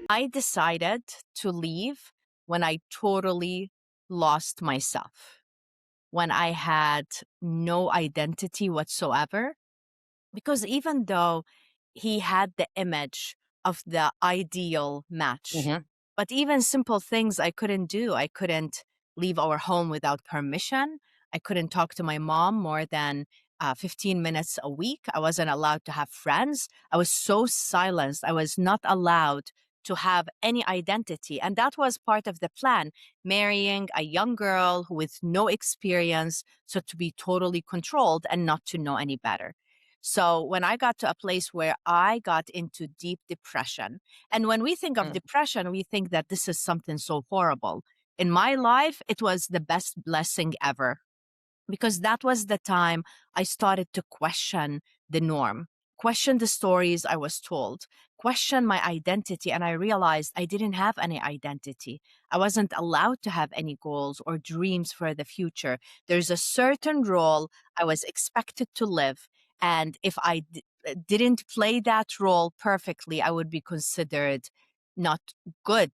I decided to leave when I totally lost myself, when I had no identity whatsoever. Because even though he had the image of the ideal match, Mm-hmm. but even simple things I couldn't do. I couldn't leave our home without permission. I couldn't talk to my mom more than 15 minutes a week. I wasn't allowed to have friends. I was so silenced. I was not allowed to have any identity. And that was part of the plan, marrying a young girl with no experience, so to be totally controlled and not to know any better. So when I got to a place where I got into deep depression, and when we think of depression, we think that this is something so horrible. In my life, it was the best blessing ever because that was the time I started to question the norm, question the stories I was told, question my identity. And I realized I didn't have any identity. I wasn't allowed to have any goals or dreams for the future. There's a certain role I was expected to live. And if didn't play that role perfectly, I would be considered not good,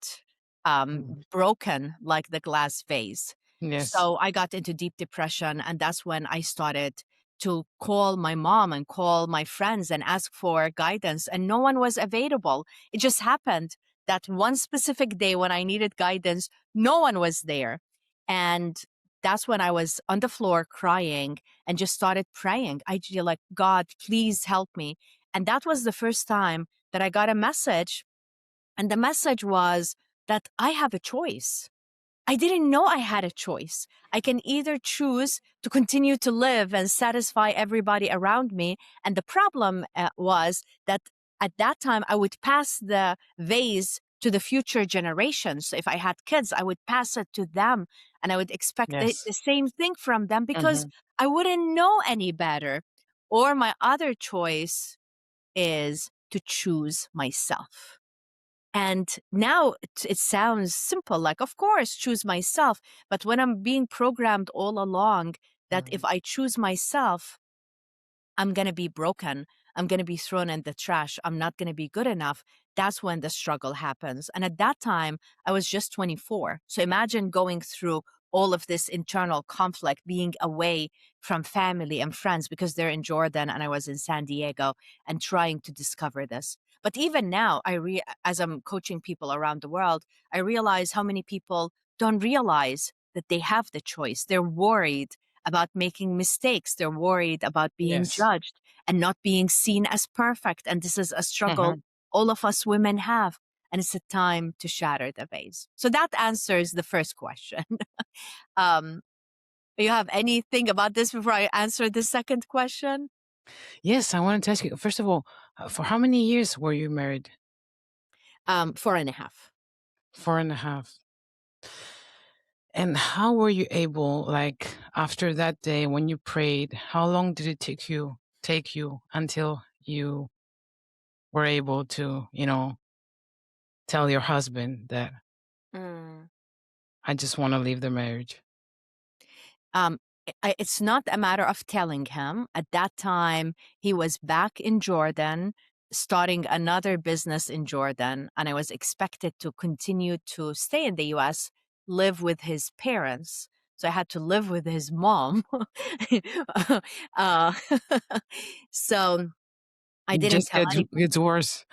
Mm-hmm. broken like the glass vase. Yes. So I got into deep depression, and that's when I started to call my mom and call my friends and ask for guidance, and no one was available. It just happened that one specific day when I needed guidance, no one was there. And that's when I was on the floor crying and just started praying. I just like, God, please help me. And that was the first time that I got a message. And the message was that I have a choice. I didn't know I had a choice. I can either choose to continue to live and satisfy everybody around me. And the problem was that at that time, I would pass the vase to the future generations. So if I had kids, I would pass it to them and I would expect Yes. the same thing from them because Mm-hmm. I wouldn't know any better. Or my other choice is to choose myself. And now it sounds simple, like, of course, choose myself. But when I'm being programmed all along that if I choose myself, I'm going to be broken. I'm going to be thrown in the trash. I'm not going to be good enough. That's when the struggle happens. And at that time, I was just 24. So imagine going through all of this internal conflict, being away from family and friends because they're in Jordan and I was in San Diego and trying to discover this. But even now, as I'm coaching people around the world, I realize how many people don't realize that they have the choice. They're worried about making mistakes. They're worried about being Yes. judged and not being seen as perfect. And this is a struggle Mm-hmm. all of us women have. And it's a time to shatter the vase. So that answers the first question. um, you have anything about this before I answer the second question? Yes, I wanted to ask you, first of all, for how many years were you married? 4.5. 4.5. And how were you able, like, after that day when you prayed, how long did it take you until you were able to, tell your husband that Mm. I just want to leave the marriage? Um, it's not a matter of telling him. At that time, he was back in Jordan, starting another business in Jordan, and I was expected to continue to stay in the US, live with his parents. So I had to live with his mom. uh, so I It didn't just tell gets worse.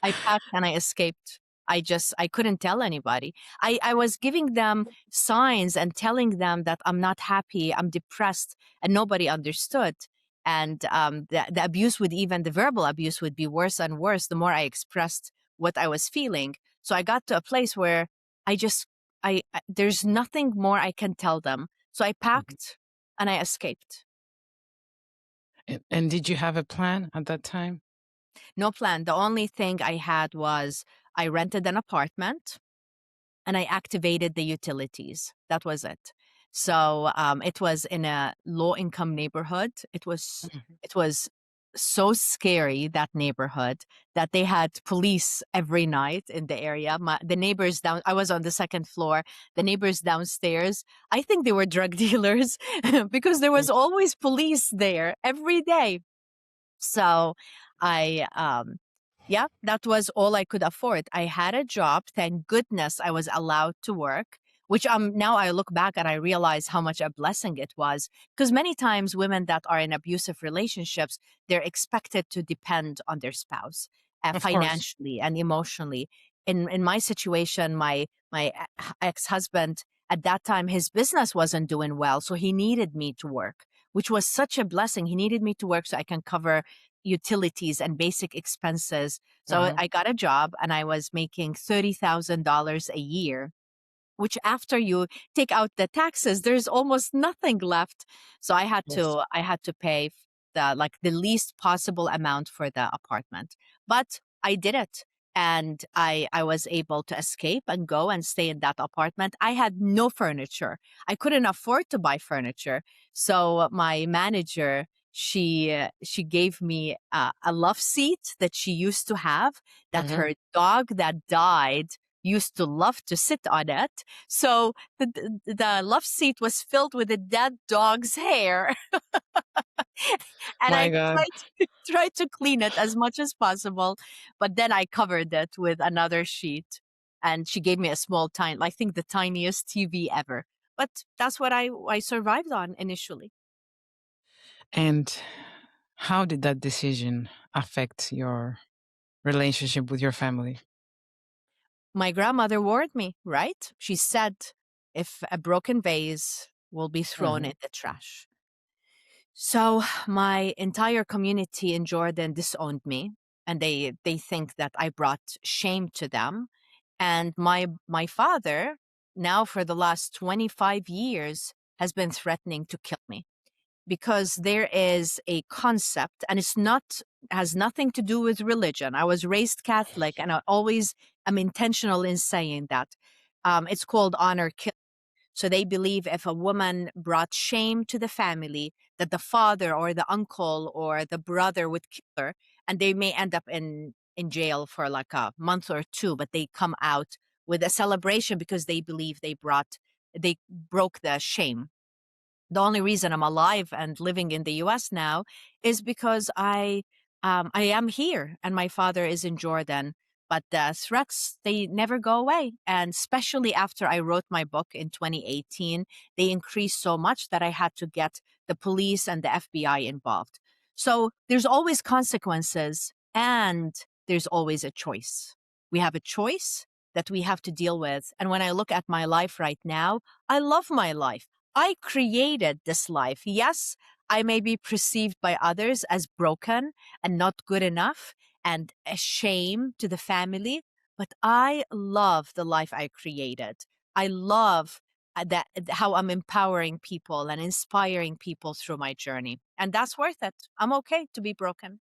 I packed and I escaped. I couldn't tell anybody. I was giving them signs and telling them that I'm not happy, I'm depressed, and nobody understood. And the abuse the verbal abuse would be worse and worse the more I expressed what I was feeling. So I got to a place where there's nothing more I can tell them. So I Mhm. packed and I escaped. And did you have a plan at that time? No plan. The only thing I had was I rented an apartment and I activated the utilities. That was it. So it was in a low income neighborhood. Mhm. It was so scary, that neighborhood, that they had police every night in the area. The neighbors down, I was on the second floor. The neighbors downstairs, I think they were drug dealers because there was always police there every day. So I Yeah, that was all I could afford. I had a job. Thank goodness I was allowed to work, which now I look back and I realize how much a blessing it was. Because many times women that are in abusive relationships, they're expected to depend on their spouse Of course. financially and emotionally. In my situation, my ex-husband at that time, his business wasn't doing well, so he needed me to work, which was such a blessing. He needed me to work so I can cover utilities and basic expenses. So Uh-huh. I got a job and I was making $30,000 a year, which after you take out the taxes, there's almost nothing left. So Yes. I had to pay the least possible amount for the apartment. But I did it. And I was able to escape and go and stay in that apartment. I had no furniture. I couldn't afford to buy furniture. So my manager, she gave me a love seat that she used to have, that Uh-huh. her dog that died used to love to sit on it. So the love seat was filled with a dead dog's hair. And My I God. tried to clean it as much as possible, but then I covered it with another sheet. And she gave me a small I think the tiniest TV ever. But that's what I survived on initially. And how did that decision affect your relationship with your family? My grandmother warned me, right? She said, if a broken vase will be thrown Uh-huh. in the trash. So my entire community in Jordan disowned me, and they think that I brought shame to them. And my father, now for the last 25 years, has been threatening to kill me, because there is a concept, and it's not has nothing to do with religion. I was raised Catholic, and I always am intentional in saying that. It's called honor killing. So they believe if a woman brought shame to the family, that the father or the uncle or the brother would kill her, and they may end up in jail for like a month or two, but they come out with a celebration because they believe they broke the shame. The only reason I'm alive and living in the US now is because I am here and my father is in Jordan. But the threats, they never go away. And especially after I wrote my book in 2018, they increased so much that I had to get the police and the FBI involved. So there's always consequences and there's always a choice. We have a choice that we have to deal with. And when I look at my life right now, I love my life. I created this life. Yes, I may be perceived by others as broken and not good enough and a shame to the family, but I love the life I created. I love that how I'm empowering people and inspiring people through my journey. And that's worth it. I'm okay to be broken.